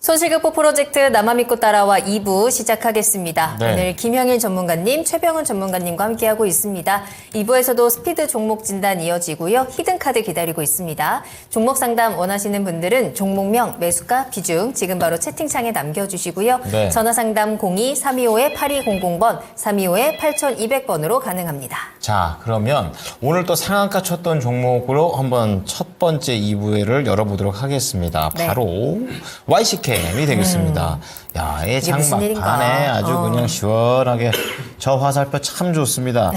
손실극복 프로젝트 나만 믿고 따라와 2부 시작하겠습니다. 네. 오늘 김형일 전문가님, 최병훈 전문가님과 함께하고 있습니다. 2부에서도 스피드 종목 진단 이어지고요. 히든카드 기다리고 있습니다. 종목 상담 원하시는 분들은 종목명, 매수가, 비중 지금 바로 채팅창에 남겨주시고요. 네. 전화 상담 02-325-8200번, 325-8200번으로 가능합니다. 자, 그러면 오늘 또 상한가 쳤던 종목으로 한번 첫 번째 2부회를 열어보도록 하겠습니다. 네. 바로 YCKM이 되겠습니다. 야, 이 이게 무슨 장막 일인가? 반에 아주 그냥 시원하게 저 화살표 참 좋습니다.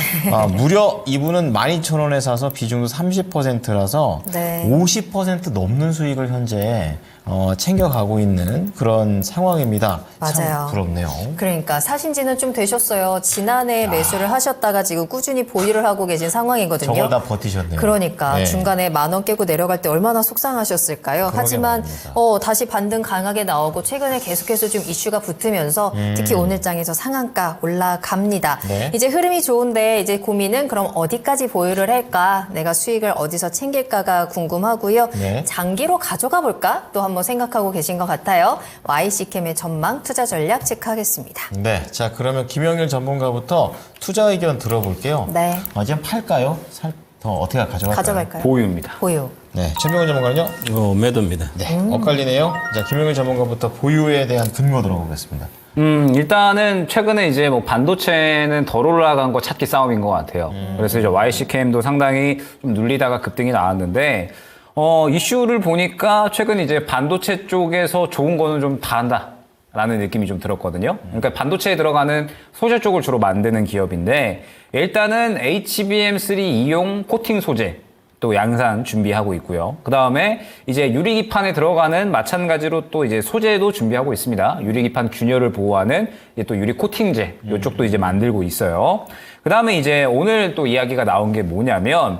무려 이분은 12,000원에 사서 비중도 30%라서 네. 50% 넘는 수익을 현재 챙겨가고 있는 그런 상황입니다. 맞아요. 참 부럽네요. 그러니까 사신 지는 좀 되셨어요. 지난해 매수를 하셨다가 지금 꾸준히 보유를 하고 계신 상황이거든요. 저걸 다 버티셨네요. 그러니까 네. 중간에 10,000원 깨고 내려갈 때 얼마나 속상하셨을까요? 하지만 말입니다. 다시 반등 강하게 나오고 최근에 계속해서 좀 이슈가 붙으면서 특히 오늘 장에서 상한가 올라갑니다. 네. 이제 흐름이 좋은데 이제 고민은 그럼 어디까지 보유를 할까? 내가 수익을 어디서 챙길까가 궁금하고요. 네. 장기로 가져가 볼까? 또 한번 생각하고 계신 것 같아요. YC캠의 전망 투자 전략 체크하겠습니다. 네, 자 그러면 김영일 전문가부터 투자 의견 들어볼게요. 네. 지금 팔까요? 더 어떻게 가져갈까요? 가져갈까요? 보유입니다. 보유. 네, 최병훈 전문가는요? 매도입니다. 네, 엇갈리네요. 자, 김영일 전문가부터 보유에 대한 근거 들어보겠습니다. 일단은 최근에 이제 뭐 반도체는 덜 올라간 거 찾기 싸움인 것 같아요. 그래서 이제 YCKM도 상당히 좀 눌리다가 급등이 나왔는데, 이슈를 보니까 최근 이제 반도체 쪽에서 좋은 거는 좀 다 한다. 라는 느낌이 좀 들었거든요. 그러니까 반도체에 들어가는 소재 쪽을 주로 만드는 기업인데, 일단은 HBM3 이용 코팅 소재, 또 양산 준비하고 있고요. 그 다음에 이제 유리기판에 들어가는 마찬가지로 또 이제 소재도 준비하고 있습니다. 유리기판 균열을 보호하는 이제 또 유리 코팅제, 이쪽도 이제 만들고 있어요. 그 다음에 이제 오늘 또 이야기가 나온 게 뭐냐면,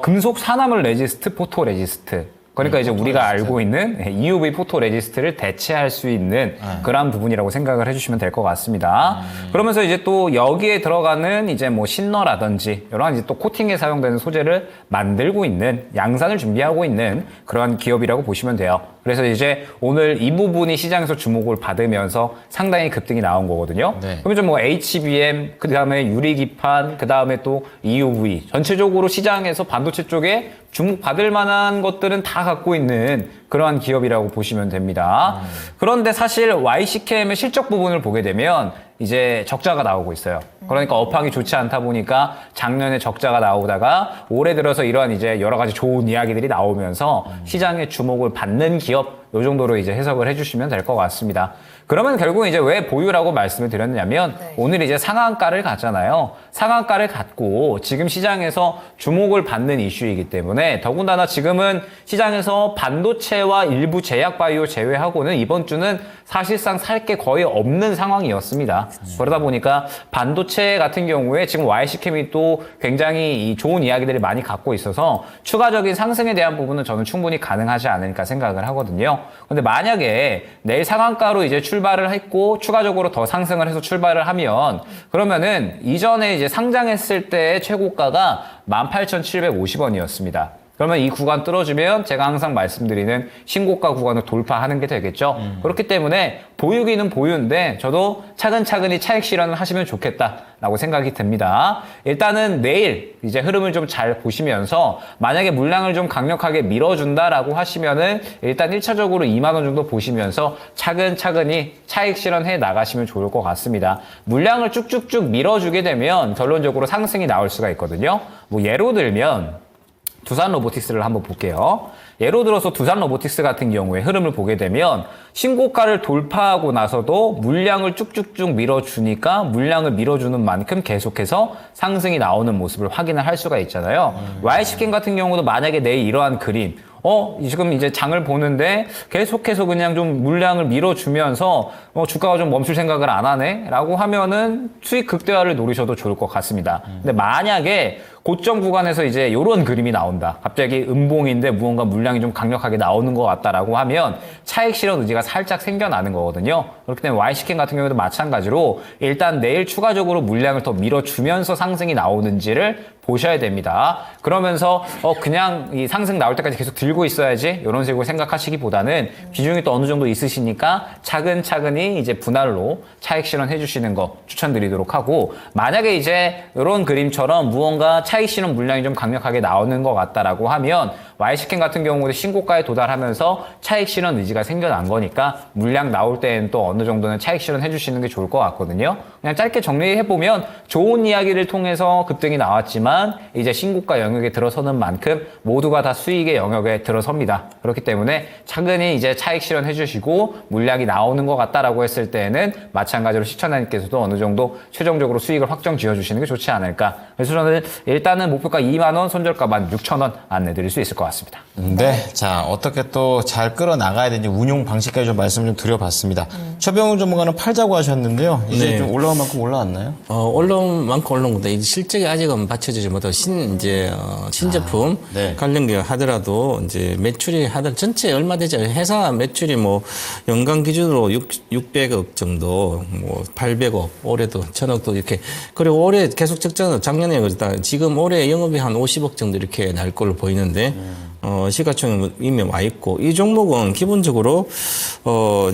금속 산화물 레지스트, 포토 레지스트. 그러니까 이제 우리가 알고 있는 EUV 포토 레지스트를 대체할 수 있는 그런 부분이라고 생각을 해주시면 될 것 같습니다. 그러면서 이제 또 여기에 들어가는 이제 뭐 신너라든지 여러 가지 또 코팅에 사용되는 소재를 만들고 있는 양산을 준비하고 있는 그러한 기업이라고 보시면 돼요. 그래서 이제 오늘 이 부분이 시장에서 주목을 받으면서 상당히 급등이 나온 거거든요. 네. 그러면 좀 뭐 HBM, 그 다음에 유리기판, 그 다음에 또 EUV 전체적으로 시장에서 반도체 쪽에 주목받을 만한 것들은 다 갖고 있는 그러한 기업이라고 보시면 됩니다. 그런데 사실 YCKM의 실적 부분을 보게 되면 이제 적자가 나오고 있어요. 그러니까 업황이 좋지 않다 보니까 작년에 적자가 나오다가 올해 들어서 이러한 이제 여러 가지 좋은 이야기들이 나오면서 시장의 주목을 받는 기업, 요 정도로 이제 해석을 해주시면 될 것 같습니다. 그러면 결국 이제 왜 보유라고 말씀을 드렸냐면 오늘 이제 상한가를 갔잖아요. 상한가를 갔고 지금 시장에서 주목을 받는 이슈이기 때문에 더군다나 지금은 시장에서 반도체와 일부 제약 바이오 제외하고는 이번 주는 사실상 살 게 거의 없는 상황이었습니다. 그러다 보니까 반도체 같은 경우에 지금 YC캠이 또 굉장히 이 좋은 이야기들이 많이 갖고 있어서 추가적인 상승에 대한 부분은 저는 충분히 가능하지 않을까 생각을 하거든요. 근데 만약에 내일 상한가로 이제 출발을 했고 추가적으로 더 상승을 해서 출발을 하면 그러면은 이전에 이제 상장했을 때의 최고가가 18,750원이었습니다. 그러면 이 구간 뚫어주면 제가 항상 말씀드리는 신고가 구간을 돌파하는 게 되겠죠. 그렇기 때문에 보유기는 보유인데 저도 차근차근히 차익 실현을 하시면 좋겠다라고 생각이 듭니다. 일단은 내일 이제 흐름을 좀 잘 보시면서 만약에 물량을 좀 강력하게 밀어준다라고 하시면은 일단 1차적으로 2만 원 정도 보시면서 차근차근히 차익 실현해 나가시면 좋을 것 같습니다. 물량을 쭉쭉쭉 밀어주게 되면 결론적으로 상승이 나올 수가 있거든요. 뭐 예로 들면 두산 로보틱스를 한번 볼게요. 예로 들어서 두산 로보틱스 같은 경우에 흐름을 보게 되면 신고가를 돌파하고 나서도 물량을 쭉쭉쭉 밀어주니까 물량을 밀어주는 만큼 계속해서 상승이 나오는 모습을 확인을 할 수가 있잖아요. YC캠 같은 경우도 만약에 내일 이러한 그림 지금 이제 장을 보는데 계속해서 그냥 좀 물량을 밀어주면서 주가가 좀 멈출 생각을 안 하네? 라고 하면은 수익 극대화를 노리셔도 좋을 것 같습니다. 근데 만약에 고점 구간에서 이제 이런 그림이 나온다. 갑자기 음봉인데 무언가 물량이 좀 강력하게 나오는 것 같다라고 하면 차익 실현 의지가 살짝 생겨나는 거거든요. 그렇기 때문에 YC캠 같은 경우도 마찬가지로 일단 내일 추가적으로 물량을 더 밀어주면서 상승이 나오는지를 보셔야 됩니다. 그러면서 그냥 이 상승 나올 때까지 계속 들고 있어야지 이런 식으로 생각하시기보다는 비중이 또 어느 정도 있으시니까 차근차근히 이제 분할로 차익 실현해 주시는 거 추천드리도록 하고, 만약에 이제 이런 그림처럼 무언가 차익 실현 물량이 좀 강력하게 나오는 것 같다라고 하면 YC캠 같은 경우도 신고가에 도달하면서 차익 실현 의지가 생겨난 거니까 물량 나올 때는 또 어느 정도는 차익 실현해 주시는 게 좋을 것 같거든요. 그냥 짧게 정리해보면 좋은 이야기를 통해서 급등이 나왔지만 이제 신고가 영역에 들어서는 만큼 모두가 다 수익의 영역에 들어섭니다. 그렇기 때문에 차근히 이제 차익 실현해 주시고 물량이 나오는 것 같다라고 했을 때는 마찬가지로 시청자님께서도 어느 정도 최종적으로 수익을 확정 지어 주시는 게 좋지 않을까. 그래서 저는 일단은 목표가 2만 원, 손절가 16,000원 안내드릴 수 있을 것 같습니다. 네. 자, 어떻게 또 잘 끌어나가야 되는지 운용 방식까지 좀 말씀 좀 드려봤습니다. 최병훈 전문가는 팔자고 하셨는데요. 이제 네. 좀 올라온 만큼 올라왔나요? 올라온 만큼 올라온 건데, 실적이 아직은 받쳐주지 못하고, 신제품 네. 관련 기업 하더라도, 이제 매출이 전체 얼마 되죠? 회사 매출이 뭐, 연간 기준으로 600억 정도, 뭐, 800억, 올해도 1000억도 이렇게. 그리고 올해 계속 적자는 작년에 그랬다. 지금 올해 영업이 한 50억 정도 이렇게 날 걸로 보이는데, 시가총액 이미 와 있고, 이 종목은 기본적으로,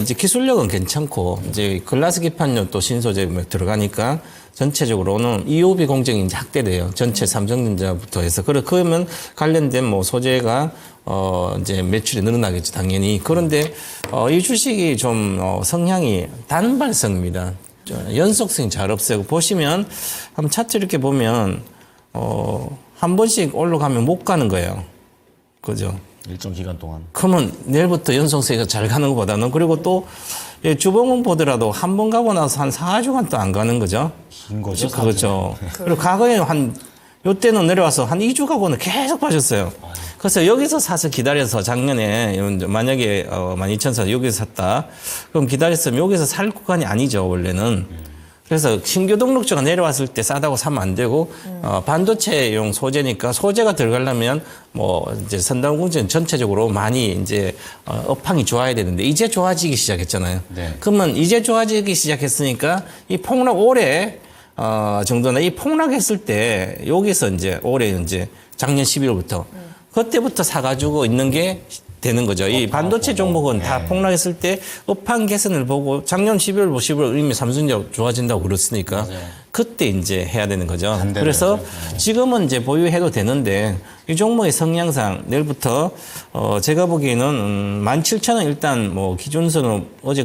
이제 기술력은 괜찮고, 이제 글라스 기판료 또 신소재 들어가니까, 전체적으로는 EOB 공정이 이제 확대돼요. 전체 삼성전자부터 해서. 그러면 관련된 뭐 소재가, 이제 매출이 늘어나겠죠, 당연히. 그런데, 이 주식이 좀, 성향이 단발성입니다. 연속성이 잘 없어요. 보시면, 한번 차트 이렇게 보면, 한 번씩 올라가면 못 가는 거예요. 그죠? 일정 기간 동안. 그러면 내일부터 연속성이 잘 가는 것보다는, 그리고 또 주봉은 보더라도 한 번 가고 나서 한 4주간 또 안 가는 거죠. 긴 거죠? 그렇죠. 그리고 과거에 요때는 내려와서 한 2주 가고는 계속 빠졌어요. 그래서 여기서 사서 기다려서 작년에 만약에 12,000사 여기서 샀다. 그럼 기다렸으면 여기서 살 구간이 아니죠, 원래는. 그래서 신규 등록주가 내려왔을 때 싸다고 사면 안 되고, 반도체용 소재니까 소재가 들어가려면 뭐 이제 선단공정 전체적으로 많이 이제 업황이 좋아야 되는데 이제 좋아지기 시작했잖아요. 네. 그러면 이제 좋아지기 시작했으니까 이 폭락 올해 정도나 이 폭락했을 때 여기서 이제 올해 이제 작년 11월부터 그때부터 사가지고 있는 게 되는 거죠. 이 반도체 종목은 다 폭락했을 때 업황 개선을 보고 작년 12월, 15월 이미 삼성전자 좋아진다고 그랬으니까 그때 이제 해야 되는 거죠. 그래서 지금은 이제 보유해도 되는데 이 종목의 성향상 내일부터 제가 보기에는 17,000원 일단 뭐 기준선으로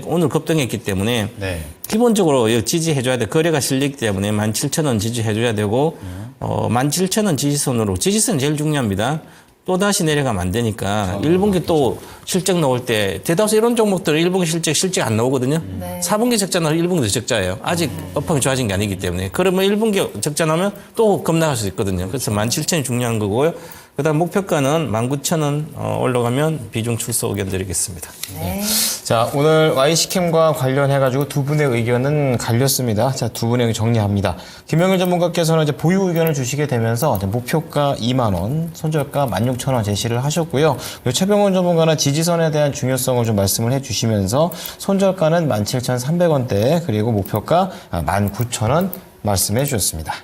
오늘 급등했기 때문에 네. 기본적으로 지지해줘야 돼. 거래가 실리기 때문에 17,000원 지지해줘야 되고 17,000원 지지선으로 지지선 제일 중요합니다. 또다시 내려가면 안 되니까 1분기 또 실적 나올 때 대다수 이런 종목들은 1분기 실적 안 나오거든요. 네. 4분기 적자 나오면 1분기도 적자예요. 아직 업황이 좋아진 게 아니기 때문에. 그러면 1분기 적자 나오면 또 급락할 수 있거든요. 그래서 17,000원이 중요한 거고요. 그다음 목표가는 19,000원 올라가면 비중 출소 의견 드리겠습니다. 네. 자, 오늘 YC캠과 관련해가지고 두 분의 의견은 갈렸습니다. 자, 두 분의 의견 정리합니다. 김영일 전문가께서는 이제 보유 의견을 주시게 되면서 목표가 2만원, 손절가 16,000원 제시를 하셨고요. 그리고 최병훈 전문가는 지지선에 대한 중요성을 좀 말씀을 해주시면서 손절가는 17,300원대, 그리고 목표가 19,000원 말씀해 주셨습니다.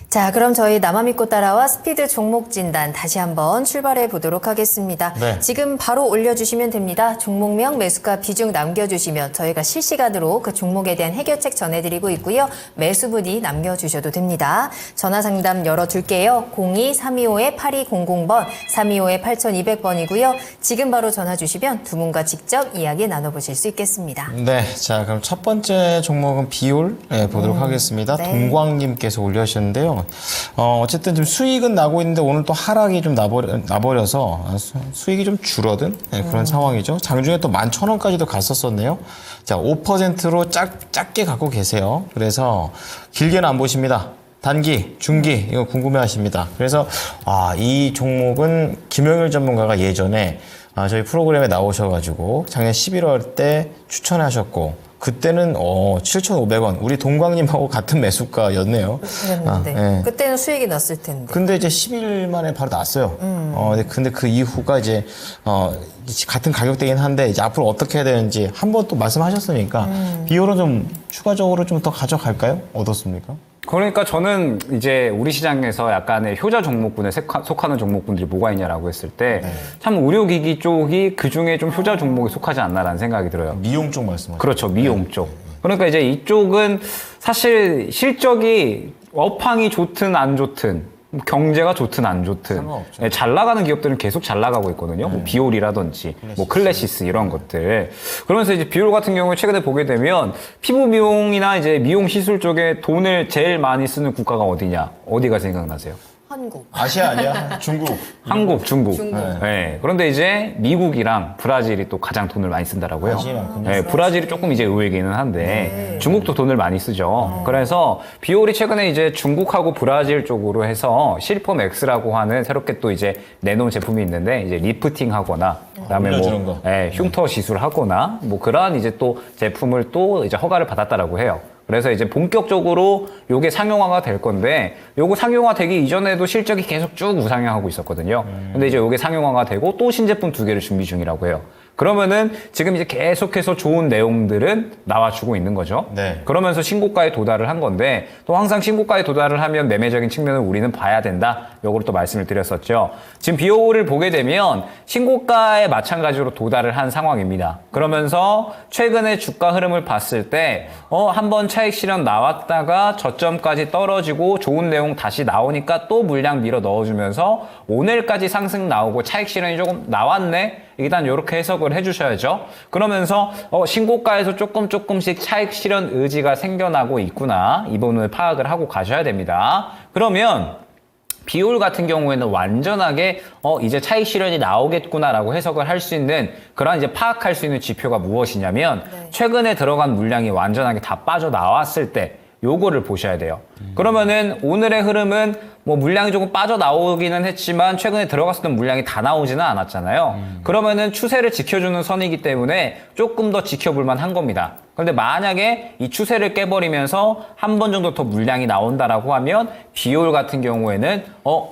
자, 그럼 저희 나만 믿고 따라와 스피드 종목 진단 다시 한번 출발해 보도록 하겠습니다. 네. 지금 바로 올려주시면 됩니다. 종목명, 매수가, 비중 남겨주시면 저희가 실시간으로 그 종목에 대한 해결책 전해드리고 있고요. 매수 문의 남겨주셔도 됩니다. 전화 상담 열어둘게요. 02-325-8200번, 325-8200번이고요. 지금 바로 전화 주시면 두 분과 직접 이야기 나눠보실 수 있겠습니다. 네, 자, 그럼 첫 번째 종목은 비올 보도록 하겠습니다. 네. 동광님께서 올려주셨는데요. 어쨌든 좀 수익은 나고 있는데 오늘 또 하락이 좀 나버려서 수익이 좀 줄어든 그런 상황이죠. 장중에 또 11,000원까지도 갔었었네요. 자, 5%로 작게 갖고 계세요. 그래서 길게는 안 보십니다. 단기, 중기 이거 궁금해 하십니다. 그래서 이 종목은 김영일 전문가가 예전에 저희 프로그램에 나오셔가지고 작년 11월 때 추천하셨고 그때는 7,500원. 우리 동광님하고 같은 매수가였네요. 그랬는데 예. 그때는 수익이 났을 텐데. 근데 이제 10일 만에 바로 났어요. 근데 그 이후가 이제 같은 가격대긴 한데 이제 앞으로 어떻게 해야 되는지 한번 또 말씀하셨으니까 비율은 좀 추가적으로 좀 더 가져갈까요? 어떻습니까? 그러니까 저는 이제 우리 시장에서 약간의 효자 종목군에 속하는 종목군들이 뭐가 있냐라고 했을 때 참 의료기기 쪽이 그 중에 좀 효자 종목에 속하지 않나라는 생각이 들어요. 미용 쪽 말씀하시죠? 그렇죠. 미용 쪽. 그러니까 이제 이쪽은 사실 실적이 업황이 좋든 안 좋든 경제가 좋든 안 좋든 상관없죠. 예, 잘 나가는 기업들은 계속 잘 나가고 있거든요. 뭐 비올이라든지 뭐 클래시스 이런 것들. 그러면서 이제 비올 같은 경우에 최근에 보게 되면 피부 미용이나 이제 미용 시술 쪽에 돈을 제일 많이 쓰는 국가가 어디냐? 어디가 생각나세요? 한국. 아시아 아니야? 중국. 한국, 중국. 중국. 네. 그런데 이제 미국이랑 브라질이 또 가장 돈을 많이 쓴다라고요. 관심이 네, 브라질이 조금 이제 의외기는 한데 중국도 돈을 많이 쓰죠. 그래서 비올이 최근에 이제 중국하고 브라질 쪽으로 해서 실폼 X라고 하는 새롭게 또 이제 내놓은 제품이 있는데 이제 리프팅하거나 그다음에 올려주는 뭐 거. 흉터 시술하거나 뭐 그러한 이제 또 제품을 또 이제 허가를 받았다라고 해요. 그래서 이제 본격적으로 요게 상용화가 될 건데 요거 상용화 되기 이전에도 실적이 계속 쭉 우상향하고 있었거든요. 근데 이제 요게 상용화가 되고 또 신제품 2개를 준비 중이라고 해요. 그러면은 지금 이제 계속해서 좋은 내용들은 나와주고 있는 거죠. 네. 그러면서 신고가에 도달을 한 건데 또 항상 신고가에 도달을 하면 매매적인 측면을 우리는 봐야 된다. 요거를 또 말씀을 드렸었죠. 지금 비오를 보게 되면 신고가에 마찬가지로 도달을 한 상황입니다. 그러면서 최근에 주가 흐름을 봤을 때 한번 차익 실현 나왔다가 저점까지 떨어지고 좋은 내용 다시 나오니까 또 물량 밀어 넣어주면서 오늘까지 상승 나오고 차익 실현이 조금 나왔네. 일단 이렇게 해석을 해주셔야죠. 그러면서 신고가에서 조금씩 차익 실현 의지가 생겨나고 있구나. 이 부분을 파악을 하고 가셔야 됩니다. 그러면 비올 같은 경우에는 완전하게 이제 차익 실현이 나오겠구나라고 해석을 할 수 있는 그런 이제 파악할 수 있는 지표가 무엇이냐면 최근에 들어간 물량이 완전하게 다 빠져나왔을 때 요거를 보셔야 돼요. 그러면은 오늘의 흐름은 뭐 물량이 조금 빠져나오기는 했지만 최근에 들어갔었던 물량이 다 나오지는 않았잖아요. 그러면은 추세를 지켜주는 선이기 때문에 조금 더 지켜볼만 한 겁니다. 그런데 만약에 이 추세를 깨버리면서 한 번 정도 더 물량이 나온다라고 하면 비올 같은 경우에는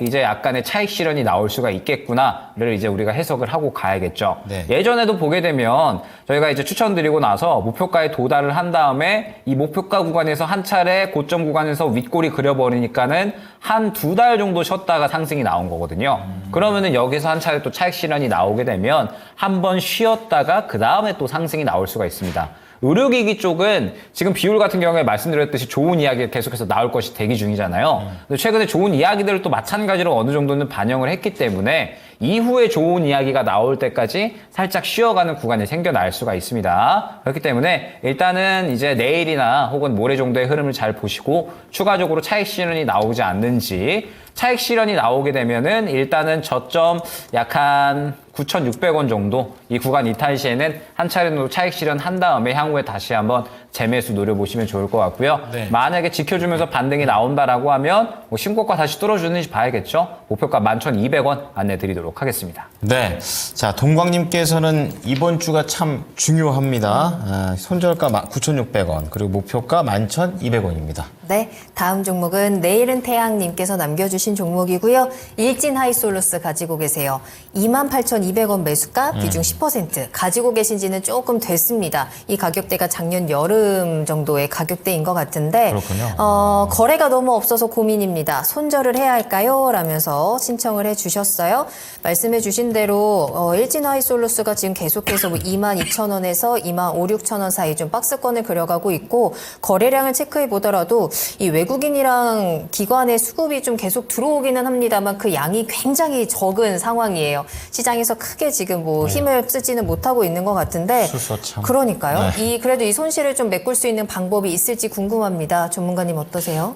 이제 약간의 차익 실현이 나올 수가 있겠구나를 이제 우리가 해석을 하고 가야겠죠. 네. 예전에도 보게 되면 저희가 이제 추천드리고 나서 목표가에 도달을 한 다음에 이 목표가 구간에서 한 차례 고점 구간에서 윗골이 그려버리니까는 한 2달 정도 쉬었다가 상승이 나온 거거든요. 그러면은 여기서 한 차례 또 차익 실현이 나오게 되면 한 번 쉬었다가 그 다음에 또 상승이 나올 수가 있습니다. 의료기기 쪽은 지금 비율 같은 경우에 말씀드렸듯이 좋은 이야기 계속해서 나올 것이 대기 중이잖아요. 근데 최근에 좋은 이야기들을 또 마찬가지로 어느 정도는 반영을 했기 때문에 이후에 좋은 이야기가 나올 때까지 살짝 쉬어가는 구간이 생겨날 수가 있습니다. 그렇기 때문에 일단은 이제 내일이나 혹은 모레 정도의 흐름을 잘 보시고 추가적으로 차익 실현이 나오지 않는지 차익 실현이 나오게 되면은 일단은 저점 약 한 9,600원 정도 이 구간 이탈 시에는 한 차례 정도 차익 실현 한 다음에 향후에 다시 한번 재매수 노려보시면 좋을 것 같고요. 네. 만약에 지켜주면서 반등이 나온다라고 하면 뭐 신고가 다시 뚫어주는지 봐야겠죠. 목표가 11,200원 안내드리도록 하겠습니다. 네. 자, 동광님께서는 이번 주가 참 중요합니다. 손절가 9,600원, 그리고 목표가 11,200원입니다. 네, 다음 종목은 내일은 태양님께서 남겨주신 종목이고요. 일진 하이솔루스 가지고 계세요. 28,200원 매수가 비중 10% 가지고 계신 지는 조금 됐습니다. 이 가격대가 작년 여름 정도의 가격대인 것 같은데 그렇군요. 거래가 너무 없어서 고민입니다. 손절을 해야 할까요? 라면서 신청을 해주셨어요. 말씀해 주신 대로 일진 하이솔루스가 지금 계속해서 22,000원에서 25,000~26,000원 사이 좀 박스권을 그려가고 있고 거래량을 체크해 보더라도 이 외국인이랑 기관의 수급이 좀 계속 들어오기는 합니다만 그 양이 굉장히 적은 상황이에요. 시장에서 크게 지금 뭐 힘을 쓰지는 못하고 있는 것 같은데 수서 참. 그러니까요. 네. 그래도 이 손실을 좀 메꿀 수 있는 방법이 있을지 궁금합니다. 전문가님 어떠세요?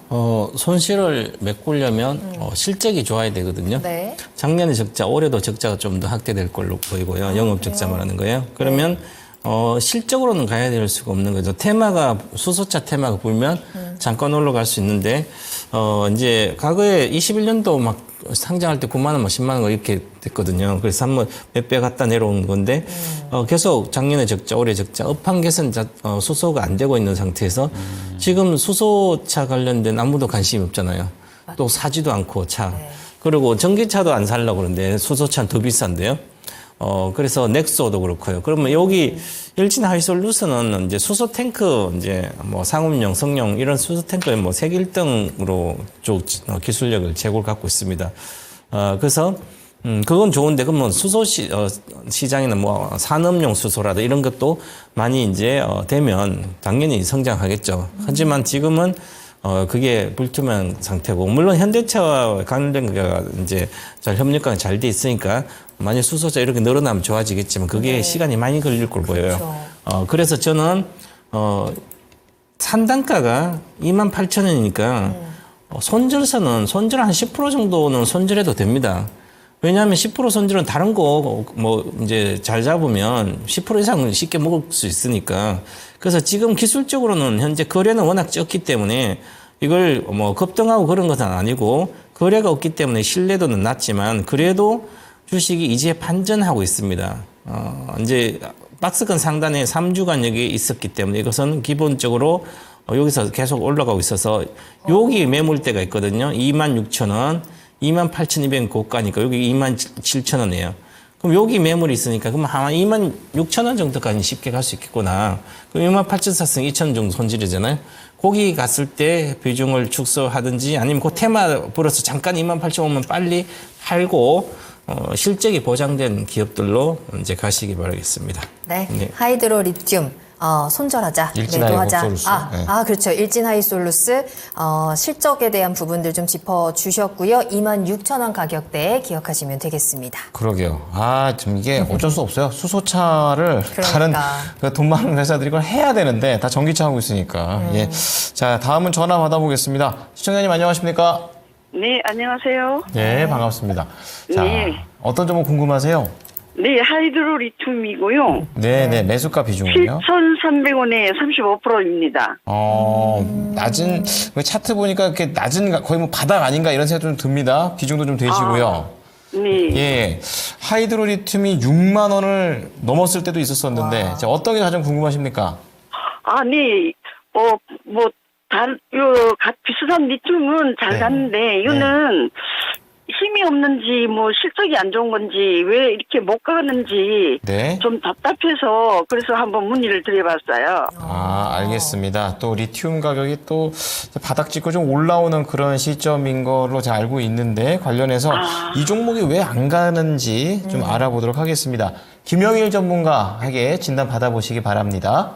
손실을 메꾸려면 실적이 좋아야 되거든요. 네. 작년에 적자, 올해도 적자가 좀 더 확대될 걸로 보이고요. 영업 적자 말하는 거예요. 그러면 실적으로는 가야 될 수가 없는 거죠. 테마가 수소차 테마가 보면 잠깐 올라갈 수 있는데 이제 과거에 21년도 막 상장할 때 9만 원, 뭐 10만 원 이렇게 됐거든요. 그래서 한번 몇 배 갖다 내려온 건데, 계속 작년에 적자, 올해 적자, 업황개선 수소가 안 되고 있는 상태에서 지금 수소차 관련된 아무도 관심이 없잖아요. 또 사지도 않고 차. 그리고 전기차도 안 살려고 그러는데 수소차는 더 비싼데요. 그래서 넥소도 그렇고요. 그러면 여기 일진 하이솔루션은 이제 수소 탱크 이제 뭐 상업용, 성용 이런 수소 탱크에 뭐 세계 1등으로 쪽 기술력을 제고를 갖고 있습니다. 그래서 그건 좋은데 그러면 수소 시장에는 뭐 산업용 수소라도 이런 것도 많이 이제 되면 당연히 성장하겠죠. 하지만 지금은 그게 불투명 상태고, 물론 현대차와 관련된 게 이제 잘 협력관이 잘 돼 있으니까 만약 수소차 이렇게 늘어나면 좋아지겠지만 그게 시간이 많이 걸릴 걸 보여요. 그렇죠. 그래서 저는 산단가가 28,000원이니까 손절서는 손절 한 10% 정도는 손절해도 됩니다. 왜냐하면 10% 손절은 다른 거 뭐 이제 잘 잡으면 10% 이상은 쉽게 먹을 수 있으니까. 그래서 지금 기술적으로는 현재 거래는 워낙 적기 때문에 이걸 뭐 급등하고 그런 것은 아니고, 거래가 없기 때문에 신뢰도는 낮지만 그래도 주식이 이제 반전하고 있습니다. 이제 박스권 상단에 3주간 여기 있었기 때문에 이것은 기본적으로 여기서 계속 올라가고 있어서 여기 매물대가 있거든요. 26,000원, 28,200원 고가니까 여기 27,000원이에요. 그럼 여기 매물이 있으니까 그럼 한 26,000원 정도까지 쉽게 갈 수 있겠구나. 그럼 28,000원 샀으면 2,000원 정도 손질이잖아요. 거기 갔을 때 비중을 축소하든지 아니면 그 테마 불어서 잠깐 28,000원 오면 빨리 팔고 실적이 보장된 기업들로 이제 가시기 바라겠습니다. 네. 네. 하이드로 리튬. 손절하자, 일진 매도하자. 하이솔루스. 네. 그렇죠. 일진 하이솔루스 실적에 대한 부분들 좀 짚어주셨고요. 26,000원 가격대 기억하시면 되겠습니다. 그러게요. 좀 이게 어쩔 수 없어요. 수소차를 다른 그 돈 많은 회사들이 이걸 해야 되는데 다 전기차 하고 있으니까. 예. 자, 다음은 전화 받아보겠습니다. 시청자님 안녕하십니까? 네, 안녕하세요. 네, 반갑습니다. 자, 네. 어떤 점은 궁금하세요? 네, 하이드로 리튬이고요. 네, 매수가 비중은요? 7,300원에 35%입니다. 낮은, 차트 보니까 이렇게 낮은, 거의 뭐 바닥 아닌가 이런 생각 좀 듭니다. 비중도 좀 되시고요. 네. 예. 하이드로 리튬이 6만 원을 넘었을 때도 있었었는데, 자, 어떤 게 가장 궁금하십니까? 네. 비슷한 리튬은 잘 네. 갔는데, 이거는 힘이 없는지, 실적이 안 좋은 건지, 왜 이렇게 못 가는지 네. 좀 답답해서 그래서 한번 문의를 드려봤어요. 알겠습니다. 또 리튬 가격이 또 바닥 찍고 좀 올라오는 그런 시점인 걸로 제가 알고 있는데 관련해서 이 종목이 왜 안 가는지 좀 알아보도록 하겠습니다. 김영일 전문가에게 진단 받아보시기 바랍니다.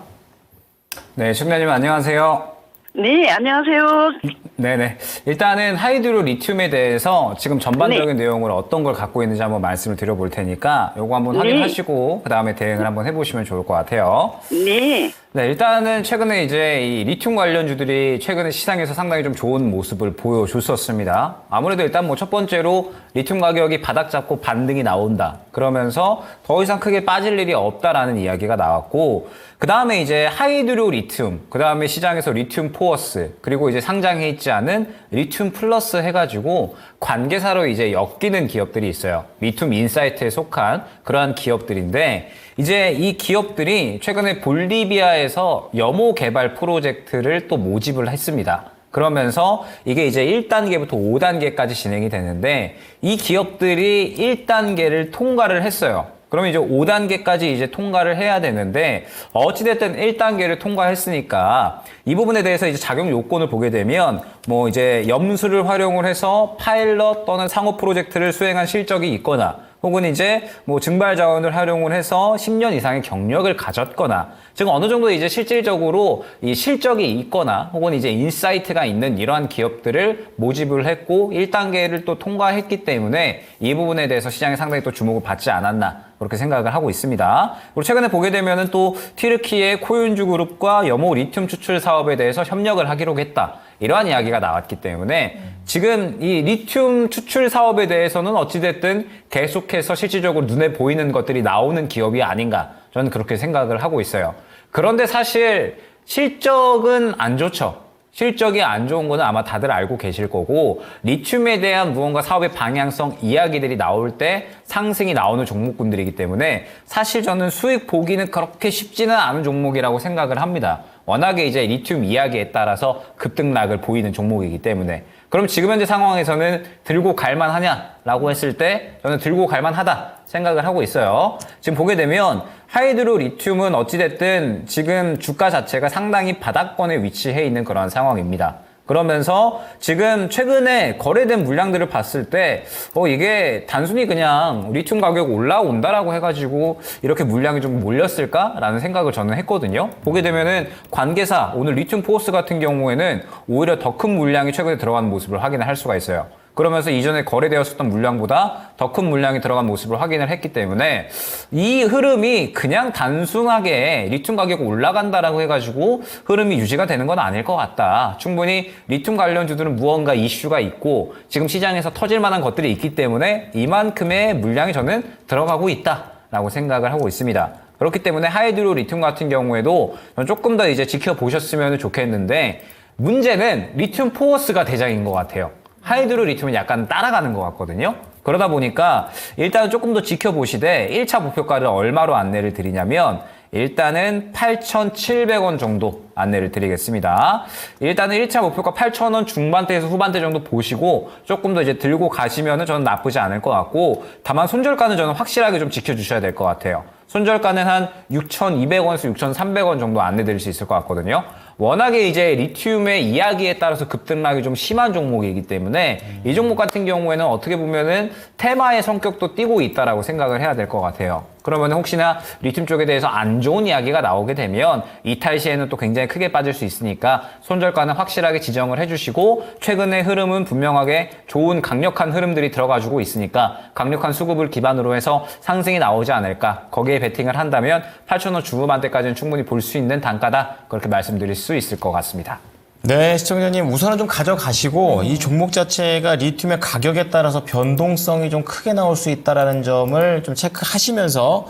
네, 청자님 안녕하세요. 네, 안녕하세요. 네네. 일단은 하이드로 리튬에 대해서 지금 전반적인 내용을 어떤 걸 갖고 있는지 한번 말씀을 드려볼 테니까 요거 한번 확인하시고 그 다음에 대응을 한번 해보시면 좋을 것 같아요. 네. 네, 일단은 최근에 이제 이 리튬 관련주들이 최근에 시장에서 상당히 좀 좋은 모습을 보여줬었습니다. 아무래도 일단 뭐 첫 번째로 리튬 가격이 바닥 잡고 반등이 나온다. 그러면서 더 이상 크게 빠질 일이 없다라는 이야기가 나왔고, 그 다음에 이제 하이드로 리튬, 그 다음에 시장에서 리튬 포어스, 그리고 이제 상장해 있지 않은 리튬 플러스 해가지고 관계사로 이제 엮이는 기업들이 있어요. 리튬 인사이트에 속한 그러한 기업들인데, 이제 이 기업들이 최근에 볼리비아에서 염호 개발 프로젝트를 또 모집을 했습니다. 그러면서 이게 이제 1단계부터 5단계까지 진행이 되는데, 이 기업들이 1단계를 통과를 했어요. 그러면 이제 5단계까지 이제 통과를 해야 되는데, 어찌됐든 1단계를 통과했으니까 이 부분에 대해서 이제 작용 요건을 보게 되면 뭐 이제 염수를 활용을 해서 파일럿 또는 상업 프로젝트를 수행한 실적이 있거나, 혹은 이제 뭐 증발 자원을 활용을 해서 10년 이상의 경력을 가졌거나, 즉 어느 정도 이제 실질적으로 이 실적이 있거나 혹은 이제 인사이트가 있는 이러한 기업들을 모집을 했고 1단계를 또 통과했기 때문에 이 부분에 대해서 시장이 상당히 또 주목을 받지 않았나, 그렇게 생각을 하고 있습니다. 그리고 최근에 보게 되면은 또 튀르키예 코윤주 그룹과 염호 리튬 추출 사업에 대해서 협력을 하기로 했다, 이러한 이야기가 나왔기 때문에 지금 이 리튬 추출 사업에 대해서는 어찌됐든 계속해서 실질적으로 눈에 보이는 것들이 나오는 기업이 아닌가, 저는 그렇게 생각을 하고 있어요. 그런데 사실 실적은 안 좋죠. 실적이 안 좋은 거는 아마 다들 알고 계실 거고, 리튬에 대한 무언가 사업의 방향성 이야기들이 나올 때 상승이 나오는 종목군들이기 때문에 사실 저는 수익 보기는 그렇게 쉽지는 않은 종목이라고 생각을 합니다. 워낙에 이제 리튬 이야기에 따라서 급등락을 보이는 종목이기 때문에. 그럼 지금 현재 상황에서는 들고 갈만하냐라고 했을 때 저는 들고 갈만하다 생각을 하고 있어요. 지금 보게 되면 하이드로 리튬은 어찌됐든 지금 주가 자체가 상당히 바닥권에 위치해 있는 그런 상황입니다. 그러면서 지금 최근에 거래된 물량들을 봤을 때 이게 단순히 그냥 리튬 가격 올라온다라고 해가지고 이렇게 물량이 좀 몰렸을까라는 생각을 저는 했거든요. 보게 되면은 관계사 오늘 리튬 포스 같은 경우에는 오히려 더 큰 물량이 최근에 들어가는 모습을 확인을 할 수가 있어요. 그러면서 이전에 거래되었었던 물량보다 더 큰 물량이 들어간 모습을 확인을 했기 때문에 이 흐름이 그냥 단순하게 리튬 가격이 올라간다라고 해가지고 흐름이 유지가 되는 건 아닐 것 같다. 충분히 리튬 관련주들은 무언가 이슈가 있고 지금 시장에서 터질 만한 것들이 있기 때문에 이만큼의 물량이 저는 들어가고 있다라고 생각을 하고 있습니다. 그렇기 때문에 하이드로 리튬 같은 경우에도 조금 더 이제 지켜보셨으면 좋겠는데 문제는 리튬 포어스가 대장인 것 같아요. 하이드로 리튬은 약간 따라가는 것 같거든요. 그러다 보니까 일단은 조금 더 지켜보시되 1차 목표가를 얼마로 안내를 드리냐면 일단은 8,700원 정도 안내를 드리겠습니다. 일단은 1차 목표가 8,000원 중반대에서 후반대 정도 보시고 조금 더 이제 들고 가시면은 저는 나쁘지 않을 것 같고 다만 손절가는 저는 확실하게 좀 지켜주셔야 될 것 같아요. 손절가는 한 6,200원에서 6,300원 정도 안내 드릴 수 있을 것 같거든요. 워낙에 이제 리튬의 이야기에 따라서 급등락이 좀 심한 종목이기 때문에 이 종목 같은 경우에는 어떻게 보면은 테마의 성격도 띠고 있다라고 생각을 해야 될 것 같아요. 그러면 혹시나 리튬 쪽에 대해서 안 좋은 이야기가 나오게 되면 이탈 시에는 또 굉장히 크게 빠질 수 있으니까 손절가는 확실하게 지정을 해주시고 최근의 흐름은 분명하게 좋은 강력한 흐름들이 들어가지고 있으니까 강력한 수급을 기반으로 해서 상승이 나오지 않을까 거기에 베팅을 한다면 8,000원 중후반대까지는 충분히 볼 수 있는 단가다 그렇게 말씀드릴 수 있을 것 같습니다. 네, 시청자님 우선은 좀 가져가시고 이 종목 자체가 리튬의 가격에 따라서 변동성이 좀 크게 나올 수 있다는 점을 좀 체크하시면서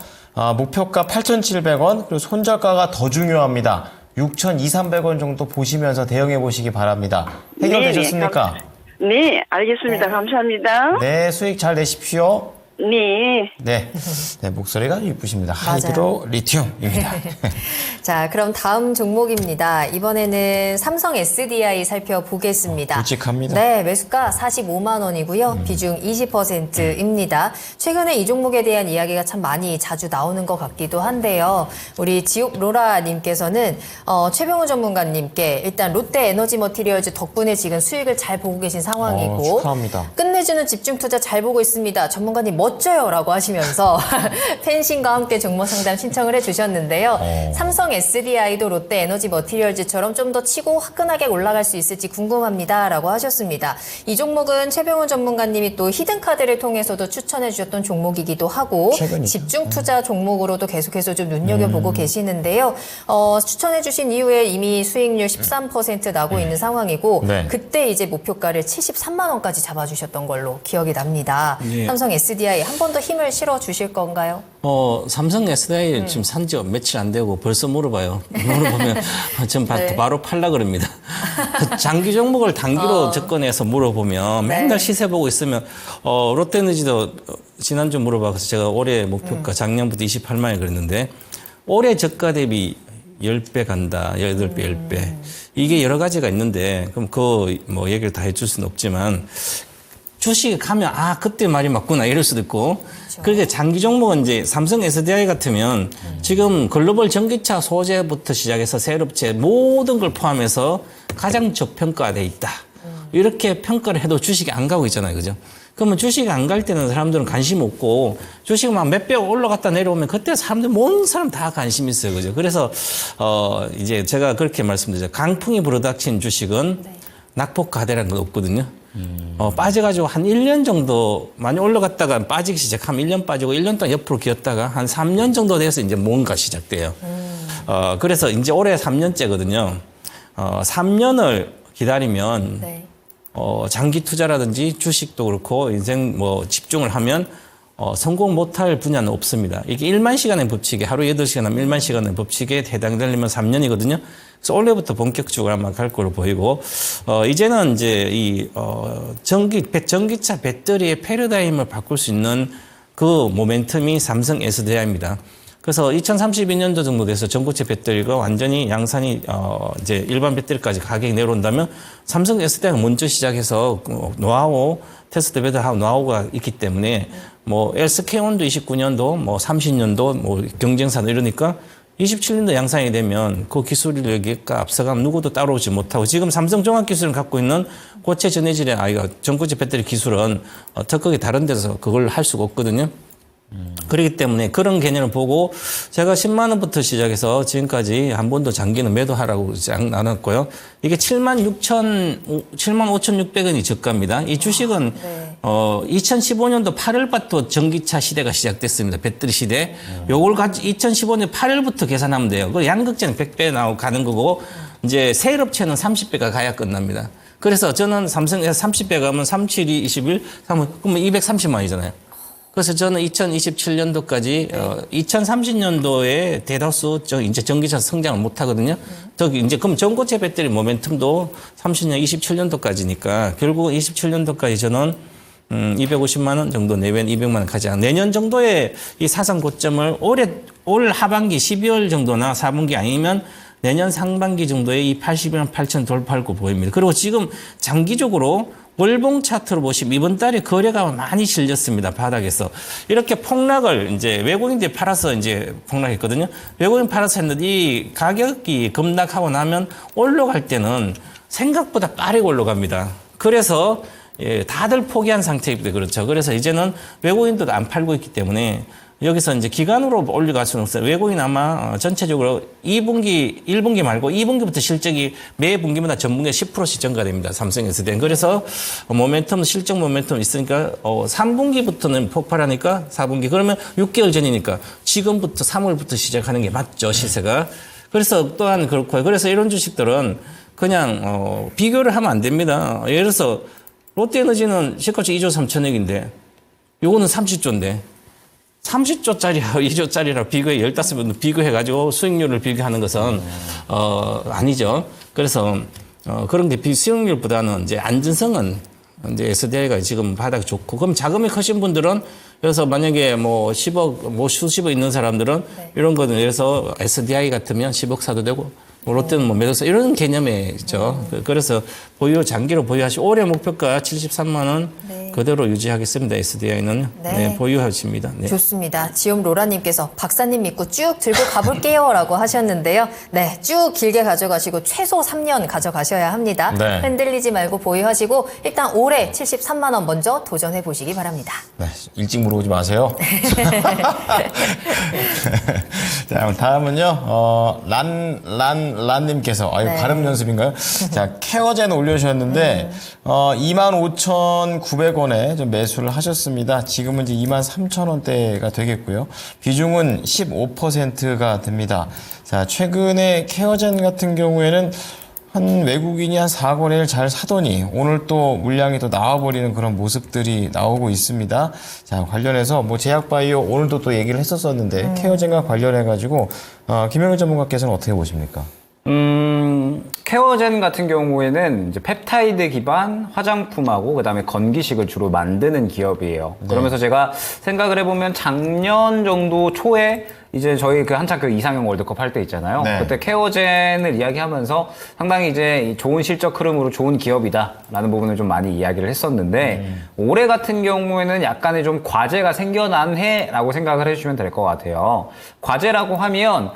목표가 8,700원 그리고 손절가가 더 중요합니다. 6,200~300원 정도 보시면서 대응해 보시기 바랍니다. 해결되셨습니까? 네, 알겠습니다. 감사합니다. 네, 수익 잘 내십시오. 네. 네, 목소리가 이쁘십니다. 하이드로 리튬입니다. 자, 그럼 다음 종목입니다. 이번에는 삼성 SDI 살펴보겠습니다. 굵직합니다. 네, 매수가 45만 원이고요. 비중 20%입니다. 최근에 이 종목에 대한 이야기가 참 많이 자주 나오는 것 같기도 한데요. 우리 지옥 로라님께서는 최병훈 전문가님께 일단 롯데 에너지 머티리얼즈 덕분에 지금 수익을 잘 보고 계신 상황이고 축하합니다. 끝내주는 집중 투자 잘 보고 있습니다. 전문가님 멋져요 라고 하시면서 펜싱과 함께 종목 상담 신청을 해주셨는데요. 삼성 SDI도 롯데 에너지 머티리얼즈처럼 좀 더 치고 화끈하게 올라갈 수 있을지 궁금합니다 라고 하셨습니다. 이 종목은 최병훈 전문가님이 또 히든카드를 통해서도 추천해 주셨던 종목이기도 하고 최근이죠. 집중 투자 종목으로도 계속해서 좀 눈여겨보고 계시는데요. 추천해 주신 이후에 이미 수익률 13% 나고 있는 상황이고 네. 그때 이제 목표가를 73만 원까지 잡아주셨던 걸로 기억이 납니다. 예. 삼성 SDI 한 번 더 힘을 실어 주실 건가요? 삼성 SDI 지금 산지 며칠 안 되고 벌써 물어봐요. 물어보면 전 네. 바로 팔라 그럽니다. 장기 종목을 단기로 접근해서 물어보면 네. 맨날 시세 보고 있으면 롯데에너지도 지난주 물어봐서 제가 올해 목표가 작년부터 28만에 그랬는데 올해 저가 대비 10배 간다, 8배, 10배. 이게 여러 가지가 있는데 그럼 뭐 얘기를 다 해줄 수는 없지만 주식에 가면 그때 말이 맞구나 이럴 수도 있고 그렇게 장기 종목은 이제 삼성 SDI 같으면 지금 글로벌 전기차 소재부터 시작해서 세롭체 모든 걸 포함해서 가장 저평가돼 있다. 이렇게 평가를 해도 주식이 안 가고 있잖아요. 그죠? 그러면 주식이 안 갈 때는 사람들은 관심 없고 주식이 막 몇 배 올라갔다 내려오면 그때 사람들 모든 사람 다 관심 있어요. 그죠? 그래서 이제 제가 그렇게 말씀드리죠. 강풍이 불어닥친 주식은 낙폭과대라는 건 없거든요. 빠져가지고 한 1년 정도 많이 올라갔다가 빠지기 시작하면 1년 빠지고 1년 동안 옆으로 기었다가 한 3년 정도 돼서 이제 뭔가 시작돼요. 그래서 이제 올해 3년째거든요. 3년을 기다리면 네. 장기 투자라든지 주식도 그렇고 인생 뭐 집중을 하면 성공 못할 분야는 없습니다. 이게 1만 시간의 법칙에 하루 8시간 하면 1만 시간의 법칙에 해당되려면 3년이거든요. 그래서 올해부터 본격적으로 아마 갈 걸로 보이고, 이제는 이제 전기차 배터리의 패러다임을 바꿀 수 있는 그 모멘텀이 삼성 SDI입니다. 그래서 2032년도 정도 돼서 전고체 배터리가 완전히 양산이 이제 일반 배터리까지 가격이 내려온다면 삼성 SDI가 먼저 시작해서 노하우 테스트 배터리하고 노하우가 있기 때문에 뭐 SK온도 29년도 뭐 30년도 뭐 경쟁사도 이러니까 27년도 양산이 되면 그 기술력과 앞서가면 누구도 따라오지 못하고 지금 삼성종합기술을 갖고 있는 고체 전해질의 전고체 배터리 기술은 특허기 다른 데서 그걸 할 수가 없거든요. 그렇기 때문에 그런 개념을 보고 제가 10만 원부터 시작해서 지금까지 한 번도 장기는 매도하라고 나눴고요. 이게 75,600원이 저가입니다. 이 주식은 2015년도 8월부터 전기차 시대가 시작됐습니다. 배터리 시대. 요걸 2015년 8월부터 계산하면 돼요. 그 양극재는 100배 나오고 가는 거고 이제 세일업체는 30배가 가야 끝납니다. 그래서 저는 삼성에서 30배 가면 37, 21, 그러면 230만 원이잖아요. 그래서 저는 2027년도까지 2030년도에 대다수 이제 전기차 성장을 못 하거든요. 저기 이제 그럼 전고체 배터리 모멘텀도 30년, 27년도까지니까 결국 27년도까지 저는 250만 원 정도 내외는 200만 원 가지 않아. 내년 정도에 이 사상 고점을 올 하반기 12월 정도나 4분기 아니면 내년 상반기 정도에 이 80만 8천 돌파할 거 보입니다. 그리고 지금 장기적으로 월봉 차트로 보시면 이번 달에 거래가 많이 실렸습니다. 바닥에서. 이렇게 폭락을 이제 외국인들이 팔아서 이제 폭락했거든요. 외국인 팔아서 했는데 이 가격이 급락하고 나면 올라갈 때는 생각보다 빠르게 올라갑니다. 그래서 다들 포기한 상태입니다. 그렇죠. 그래서 이제는 외국인도 안 팔고 있기 때문에 여기서 이제 기간으로 올려갈 수는 없어요. 외국인 아마 전체적으로 2분기, 1분기 말고 2분기부터 실적이 매 분기마다 전분기 10%씩 증가됩니다. 삼성 SDI. 그래서 모멘텀, 실적 모멘텀 있으니까 3분기부터는 폭발하니까 4분기. 그러면 6개월 전이니까 지금부터 3월부터 시작하는 게 맞죠, 시세가. 그래서 또한 그렇고요. 그래서 이런 주식들은 그냥 비교를 하면 안 됩니다. 예를 들어서 롯데에너지는 시가총 2조 3천억인데 요거는 30조인데 30조짜리하고 2조짜리랑 비교해 15번 비교해가지고 수익률을 비교하는 것은 아니죠. 그래서 그런 게 수익률보다는 이제 안전성은 이제 SDI가 지금 바닥이 좋고 그럼 자금이 크신 분들은 그래서 만약에 뭐 10억 뭐 수십억 있는 사람들은 이런 거는 그래서 SDI 같으면 10억 사도 되고 뭐 롯데는 뭐 매도사 이런 개념이죠. 그래서 장기로 보유하시고 올해 목표가 73만 원 그대로 유지하겠습니다. SDI는 보유하십니다. 네. 좋습니다. 지읒로라님께서 박사님 믿고 쭉 들고 가볼게요라고 하셨는데요. 네, 쭉 길게 가져가시고 최소 3년 가져가셔야 합니다. 네. 흔들리지 말고 보유하시고 일단 올해 73만 원 먼저 도전해 보시기 바랍니다. 네, 일찍 물어보지 마세요. 자, 다음은요, 란님께서, 발음 연습인가요? 자, 케어젠 올려주셨는데, 25,900원에 좀 매수를 하셨습니다. 지금은 이제 23,000원대가 되겠고요. 비중은 15%가 됩니다. 자, 최근에 케어젠 같은 경우에는 한 외국인이 한 4거래를 잘 사더니 오늘 또 물량이 또 나와버리는 그런 모습들이 나오고 있습니다. 자, 관련해서 뭐 제약바이오 오늘도 또 얘기를 했었었는데 케어젠과 관련해가지고 김영일 전문가께서는 어떻게 보십니까? 케어젠 같은 경우에는 이제 펩타이드 기반 화장품하고 그다음에 건기식을 주로 만드는 기업이에요. 그러면서 제가 생각을 해보면 작년 정도 초에 이제 저희 한창 이상형 월드컵 할 때 있잖아요. 네. 그때 케어젠을 이야기하면서 상당히 이제 좋은 실적 흐름으로 좋은 기업이다라는 부분을 좀 많이 이야기를 했었는데 올해 같은 경우에는 약간의 좀 과제가 생겨난 해라고 생각을 해주시면 될 것 같아요. 과제라고 하면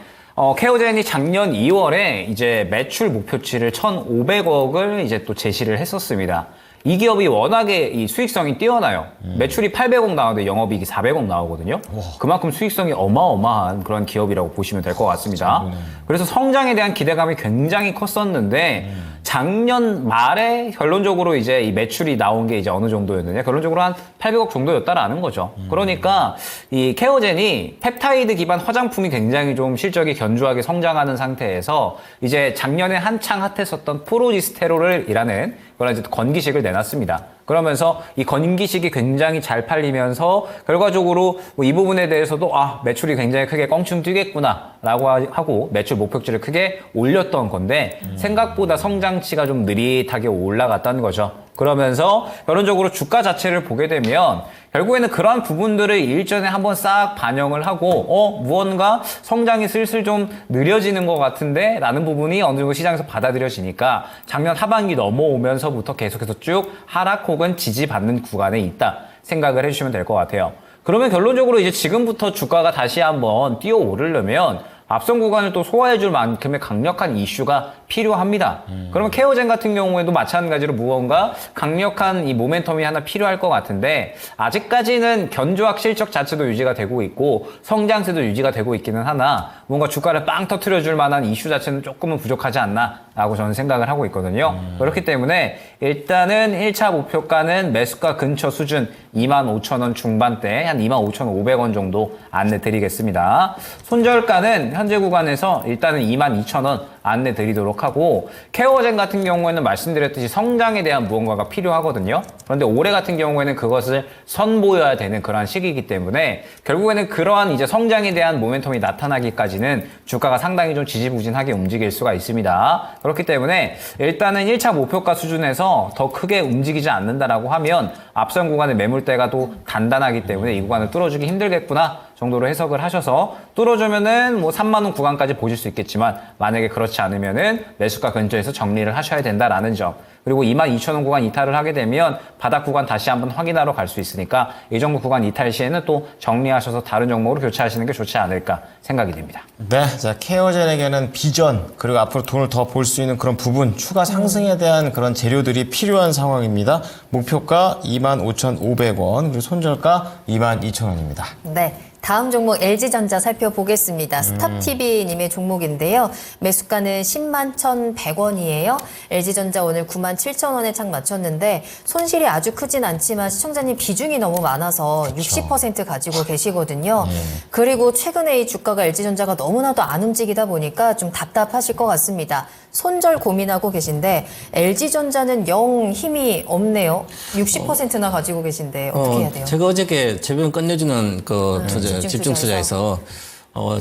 케어젠이 작년 2월에 이제 매출 목표치를 1,500억을 이제 또 제시를 했었습니다. 이 기업이 워낙에 이 수익성이 뛰어나요. 매출이 800억 나오는데 영업이익이 400억 나오거든요. 그만큼 수익성이 어마어마한 그런 기업이라고 보시면 될 것 같습니다. 그래서 성장에 대한 기대감이 굉장히 컸었는데 작년 말에 결론적으로 이제 이 매출이 나온 게 이제 어느 정도였느냐? 결론적으로 한 800억 정도였다라는 거죠. 그러니까 이 케어젠이 펩타이드 기반 화장품이 굉장히 좀 실적이 견조하게 성장하는 상태에서 이제 작년에 한창 핫했었던 프로지스테롤이라는 그런 이제 건기식을 내놨습니다. 그러면서 이 건기식이 굉장히 잘 팔리면서 결과적으로 뭐이 부분에 대해서도 매출이 굉장히 크게 껑충 뛰겠구나 라고 하고 매출 목표치를 크게 올렸던 건데 생각보다 성장치가 좀 느릿하게 올라갔다는 거죠. 그러면서 결론적으로 주가 자체를 보게 되면 결국에는 그러한 부분들을 일전에 한번 싹 반영을 하고 무언가 성장이 슬슬 좀 느려지는 것 같은데 라는 부분이 어느 정도 시장에서 받아들여지니까 작년 하반기 넘어오면서부터 계속해서 쭉 하락 혹은 지지받는 구간에 있다 생각을 해주시면 될 것 같아요. 그러면 결론적으로 이제 지금부터 주가가 다시 한번 뛰어오르려면 앞선 구간을 또 소화해줄 만큼의 강력한 이슈가 필요합니다. 그러면 케어젠 같은 경우에도 마찬가지로 무언가 강력한 이 모멘텀이 하나 필요할 것 같은데 아직까지는 견조학 실적 자체도 유지가 되고 있고 성장세도 유지가 되고 있기는 하나 뭔가 주가를 빵 터트려줄 만한 이슈 자체는 조금은 부족하지 않나 라고 저는 생각을 하고 있거든요. 그렇기 때문에 일단은 1차 목표가는 매수가 근처 수준 25,000원 중반대 한 25,500원 정도 안내 드리겠습니다. 손절가는 현재 구간에서 일단은 22,000원 안내 드리도록 하고 케어젠 같은 경우에는 말씀드렸듯이 성장에 대한 무언가가 필요하거든요. 그런데 올해 같은 경우에는 그것을 선보여야 되는 그러한 시기이기 때문에 결국에는 그러한 이제 성장에 대한 모멘텀이 나타나기까지는 주가가 상당히 좀 지지부진하게 움직일 수가 있습니다. 그렇기 때문에 일단은 1차 목표가 수준에서 더 크게 움직이지 않는다라고 하면 앞선 구간의 매물대가 또 단단하기 때문에 이 구간을 뚫어주기 힘들겠구나 정도로 해석을 하셔서 뚫어주면은 뭐 3만원 구간까지 보실 수 있겠지만 만약에 그렇지 않으면은 매수가 근처에서 정리를 하셔야 된다라는 점. 그리고 22,000원 구간 이탈을 하게 되면 바닥 구간 다시 한번 확인하러 갈 수 있으니까 이 정도 구간 이탈 시에는 또 정리하셔서 다른 종목으로 교체하시는 게 좋지 않을까 생각이 됩니다. 네, 자 케어젠에게는 비전 그리고 앞으로 돈을 더 벌 수 있는 그런 부분 추가 상승에 대한 그런 재료들이 필요한 상황입니다. 목표가 25,500원 그리고 손절가 22,000원입니다. 네. 다음 종목 LG전자 살펴보겠습니다. 스탑TV님의 종목인데요. 매수가는 10만 1,100원이에요. LG전자 오늘 9만 7,000원에 착 맞췄는데 손실이 아주 크진 않지만 시청자님 비중이 너무 많아서 60% 가지고 계시거든요. 그리고 최근에 이 주가가 LG전자가 너무나도 안 움직이다 보니까 좀 답답하실 것 같습니다. 손절 고민하고 계신데 LG전자는 영 힘이 없네요. 60%나 가지고 계신데 어떻게 해야 돼요? 제가 어저께 제변 끝내주는 그 집중 투자에서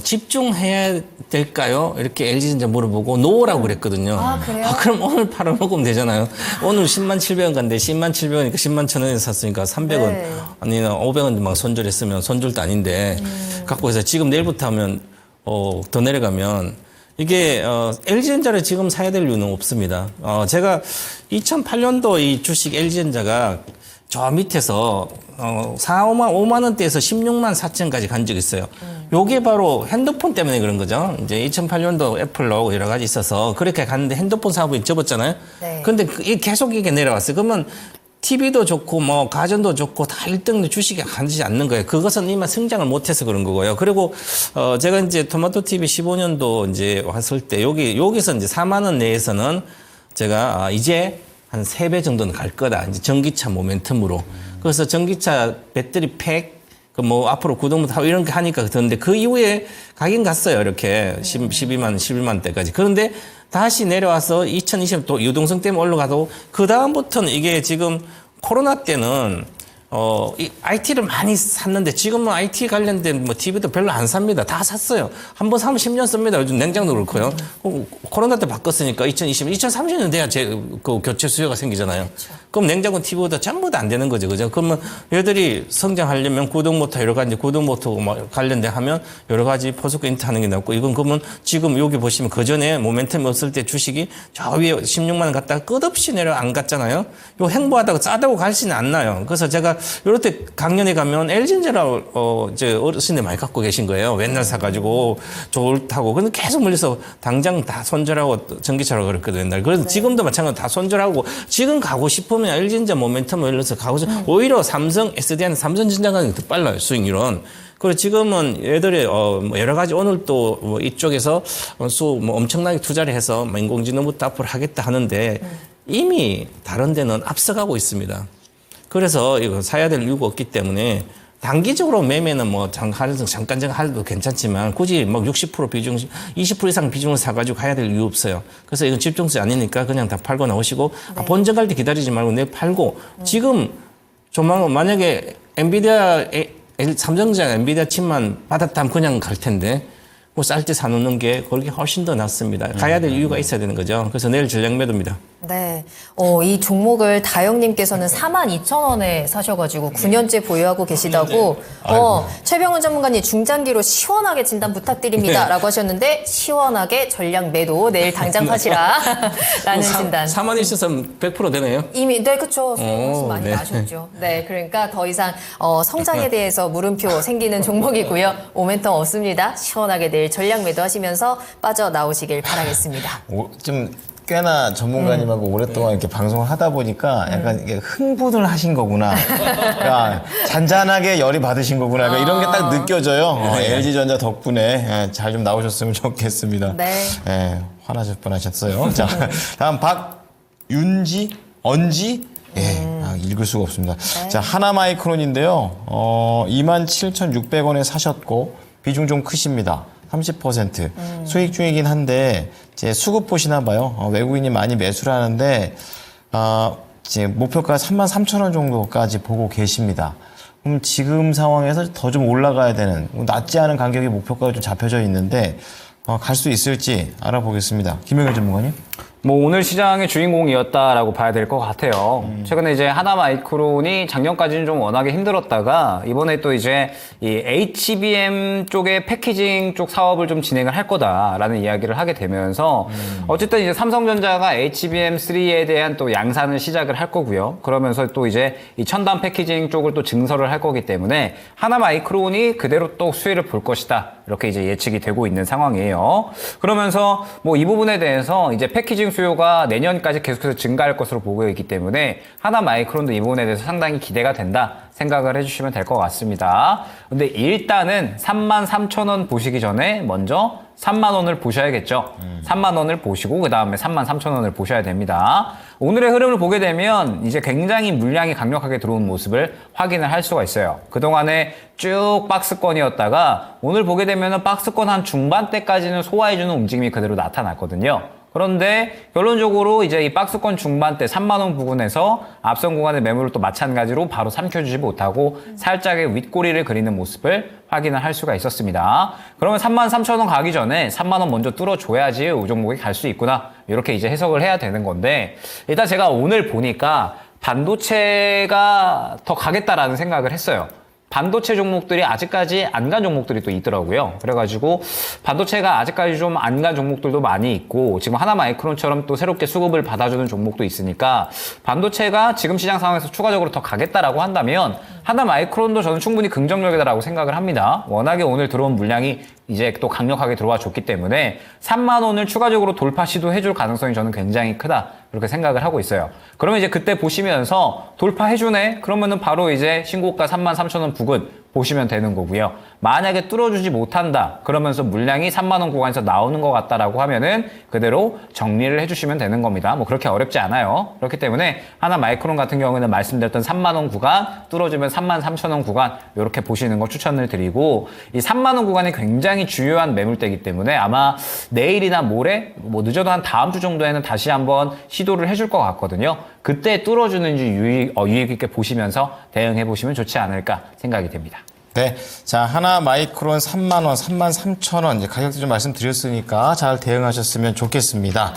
집중해야 될까요? 이렇게 LG전자 물어보고 노라고 그랬거든요. 아, 그래요? 그럼 오늘 팔아먹으면 되잖아요. 오늘 10만 700원 간데 10만 700원이니까 10만 1,000원에 샀으니까 300원 네. 아니면 500원 막 손절했으면 손절도 아닌데 갖고 해서 지금 내일부터 하면 더 내려가면 이게 LG전자를 지금 사야 될 이유는 없습니다. 제가 2008년도 이 주식 LG전자가 저 밑에서 5만 원대에서 16만 4천까지 간 적이 있어요. 요게 바로 핸드폰 때문에 그런 거죠. 이제 2008년도 애플 나오고 여러 가지 있어서 그렇게 갔는데 핸드폰 사업이 접었잖아요. 네. 근데 계속 이게 내려왔어요. 그러면 TV도 좋고 뭐 가전도 좋고 다 1등 주식이 가지 않는 거예요. 그것은 이만 성장을 못해서 그런 거고요. 그리고 제가 이제 토마토 TV 15년도 이제 왔을 때 여기서 이제 4만 원 내에서는 제가 이제 한 3배 정도는 갈 거다. 이제 전기차 모멘텀으로. 그래서 전기차 배터리 팩 그 뭐 앞으로 구동부 타고 이런 거 하니까 그런데 그 이후에 가긴 갔어요. 이렇게 11만 대까지. 그런데 다시 내려와서 2020년 또 유동성 때문에 올라가도 그 다음부터는 이게 지금 코로나 때는 이 IT를 많이 샀는데 지금은 IT 관련된 뭐 TV도 별로 안 삽니다. 다 샀어요. 한번 사면 10년 씁니다. 요즘 냉장도 그렇고요. 코로나 때 바꿨으니까 2030년 돼야 그 교체 수요가 생기잖아요. 그럼 냉장고 TV보다 전부 다 안 되는 거죠. 그죠? 그러면 얘들이 성장하려면 구동모터 여러 가지 구동모터 뭐 관련돼 하면 여러 가지 포스코 인트 하는 게 낫고 이건 그러면 지금 여기 보시면 그 전에 모멘텀이 없을 때 주식이 저 위에 16만 원 갔다가 끝없이 내려 안 갔잖아요. 요 행보하다가 싸다고 갈 수는 안 나요. 그래서 제가 이럴 때 강연에 가면 LG전자를 이제 어르신들 많이 갖고 계신 거예요. 맨날 사가지고 좋다고. 근데 계속 물려서 당장 다 손절하고 전기차라고 그랬거든요. 옛날. 그래서 지금도 마찬가지로 다 손절하고 지금 가고 싶으면 LG전자 모멘텀을 올려서 가고 싶으면 오히려 삼성, SDI는 삼성전자가 더 빨라요. 수익률은. 그리고 지금은 얘들이 여러 가지 오늘 또 뭐 이쪽에서 뭐 엄청나게 투자를 해서 뭐 인공지능부터 앞으로 하겠다 하는데 이미 다른 데는 앞서가고 있습니다. 그래서 이거 사야 될 이유가 없기 때문에 단기적으로 매매는 뭐 잠깐 할도 괜찮지만 굳이 뭐 60% 비중, 20% 이상 비중을 사가지고 가야 될 이유 없어요. 그래서 이건 집중세 아니니까 그냥 다 팔고 나오시고 본전 갈 때 기다리지 말고 내 팔고 지금 조만간 만약에 삼성전자 엔비디아 칩만 받았다면 그냥 갈 텐데 뭐 쌀 때 사놓는 게 그렇게 훨씬 더 낫습니다. 가야 될 이유가 있어야 되는 거죠. 그래서 내일 전략 매도입니다. 네. 이 종목을 다영님께서는 42,000원에 사셔가지고 9년째 보유하고 계시다고, 최병훈 전문가님 중장기로 시원하게 진단 부탁드립니다. 라고 하셨는데, 시원하게 전략 매도 내일 당장 사시라. 라는 진단. 4만 있으면 100% 되네요. 이미, 네, 그쵸. 훨씬 많이 네. 나셨죠. 네, 그러니까 더 이상, 성장에 대해서 물음표 생기는 종목이고요. 모멘텀 없습니다. 시원하게 내일 전략 매도 하시면서 빠져나오시길 바라겠습니다. 좀 꽤나 전문가님하고 오랫동안 이렇게 방송을 하다 보니까 약간 이게 흥분을 하신 거구나. 그러니까 잔잔하게 열이 받으신 거구나. 그러니까 이런 게 딱 느껴져요. LG전자 덕분에 잘 좀 나오셨으면 좋겠습니다. 네. 화나실 뻔하셨어요. 자, 다음 박윤지, 언지. 읽을 수가 없습니다. 자, 하나마이크론인데요. 27,600원에 사셨고 비중 좀 크십니다. 30% 수익 중이긴 한데 이제 수급 보시나 봐요. 외국인이 많이 매수를 하는데 이제 목표가 33,000원 정도까지 보고 계십니다. 그럼 지금 상황에서 더 좀 올라가야 되는 낮지 않은 간격의 목표가가 좀 잡혀져 있는데 갈 수 있을지 알아보겠습니다. 김영일 전문가님. 뭐 오늘 시장의 주인공이었다라고 봐야 될 것 같아요. 최근에 이제 하나마이크론이 작년까지는 좀 워낙에 힘들었다가 이번에 또 이제 이 HBM 쪽의 패키징 쪽 사업을 좀 진행을 할 거다라는 이야기를 하게 되면서 어쨌든 이제 삼성전자가 HBM3에 대한 또 양산을 시작을 할 거고요. 그러면서 또 이제 이 첨단 패키징 쪽을 또 증설을 할 거기 때문에 하나마이크론이 그대로 또 수혜를 볼 것이다. 이렇게 이제 예측이 되고 있는 상황이에요. 그러면서 뭐 이 부분에 대해서 이제 패키징 수요가 내년까지 계속해서 증가할 것으로 보고 있기 때문에 하나마이크론도 이 부분에 대해서 상당히 기대가 된다 생각을 해주시면 될 것 같습니다. 근데 일단은 33,000원 보시기 전에 먼저 3만 원을 보셔야겠죠. 3만 원을 보시고 그 다음에 33,000원을 보셔야 됩니다. 오늘의 흐름을 보게 되면 이제 굉장히 물량이 강력하게 들어온 모습을 확인을 할 수가 있어요. 그동안에 쭉 박스권이었다가 오늘 보게 되면 박스권 한 중반대까지는 소화해주는 움직임이 그대로 나타났거든요. 그런데 결론적으로 이제 이 박스권 중반대 3만 원 부근에서 앞선 구간의 매물을 또 마찬가지로 바로 삼켜주지 못하고 살짝의 윗꼬리를 그리는 모습을 확인을 할 수가 있었습니다. 그러면 33,000원 가기 전에 3만 원 먼저 뚫어줘야지 이 종목이 갈 수 있구나. 이렇게 이제 해석을 해야 되는 건데 일단 제가 오늘 보니까 반도체가 더 가겠다라는 생각을 했어요. 반도체 종목들이 아직까지 안 간 종목들이 또 있더라고요. 그래가지고 반도체가 아직까지 좀 안 간 종목들도 많이 있고 지금 하나마이크론처럼 또 새롭게 수급을 받아주는 종목도 있으니까 반도체가 지금 시장 상황에서 추가적으로 더 가겠다라고 한다면 하나마이크론도 저는 충분히 긍정적이다라고 생각을 합니다. 워낙에 오늘 들어온 물량이 이제 또 강력하게 들어와 줬기 때문에 3만 원을 추가적으로 돌파 시도해줄 가능성이 저는 굉장히 크다. 그렇게 생각을 하고 있어요. 그러면 이제 그때 보시면서 돌파해주네? 그러면은 바로 이제 신고가 33,000원 부근 보시면 되는 거고요. 만약에 뚫어주지 못한다. 그러면서 물량이 3만 원 구간에서 나오는 것 같다라고 하면은 그대로 정리를 해주시면 되는 겁니다. 뭐 그렇게 어렵지 않아요. 그렇기 때문에 하나마이크론 같은 경우는 말씀드렸던 3만 원 구간 뚫어주면 33,000원 구간 이렇게 보시는 거 추천을 드리고 이 3만 원 구간이 굉장히 중요한 매물대이기 때문에 아마 내일이나 모레 뭐 늦어도 한 다음 주 정도에는 다시 한번 시도를 해줄 것 같거든요. 그때 뚫어주는지 유익 있게 보시면서 대응해 보시면 좋지 않을까 생각이 됩니다. 네. 자, 하나마이크론 3만 원, 33,000원 이제 가격도 좀 말씀드렸으니까 잘 대응하셨으면 좋겠습니다.